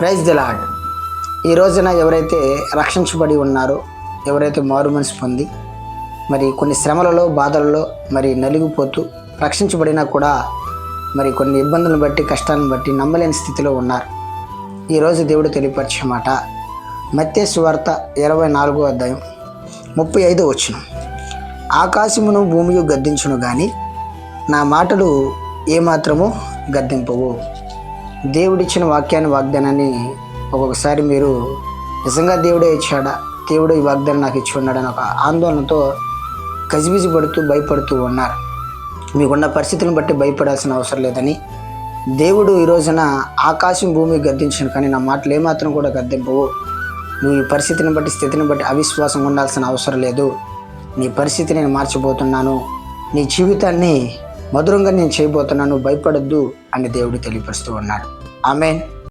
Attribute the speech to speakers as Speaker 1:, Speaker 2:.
Speaker 1: Praise the lord. ఈ రోజున ఎవరైతే రక్షించబడి ఉన్నారో, ఎవరైతే మారు మనసు పొంది మరి కొన్ని శ్రమలలో బాధలలో మరి నలిగిపోతూ రక్షించబడినా కూడా మరి కొన్ని ఇబ్బందులను బట్టి కష్టాలను బట్టి నమ్మలేని స్థితిలో ఉన్నారు. ఈరోజు దేవుడు తెలియపరిచే మాట మత్తయి సువార్త 24వ అధ్యాయం 35వ వచనం. ఆకాశమును భూమియు గద్దించును గాని నా మాటలు ఏమాత్రము గద్దింపవు. దేవుడిచ్చిన వాగ్దానాన్ని ఒక్కొక్కసారి మీరు నిజంగా దేవుడే ఇచ్చాడా, దేవుడు ఈ వాగ్దానం నాకు ఇచ్చి ఉన్నాడని ఒక ఆందోళనతో గజిబిజి పడుతూ భయపడుతూ ఉన్నారు. మీకున్న పరిస్థితులను బట్టి భయపడాల్సిన అవసరం లేదని దేవుడు ఈ రోజున ఆకాశం భూమి గద్దించను కానీ నా మాటలు ఏమాత్రం కూడా గద్దింపవు. నువ్వు ఈ పరిస్థితిని బట్టి స్థితిని బట్టి అవిశ్వాసం ఉండాల్సిన అవసరం లేదు. నీ పరిస్థితి నేను మార్చబోతున్నాను, నీ జీవితాన్ని మధురంగా నేను చేయబోతున్నాను, భయపడొద్దు అని దేవుడు తెలియపరుస్తూ ఉన్నాడు. ఆమేన్.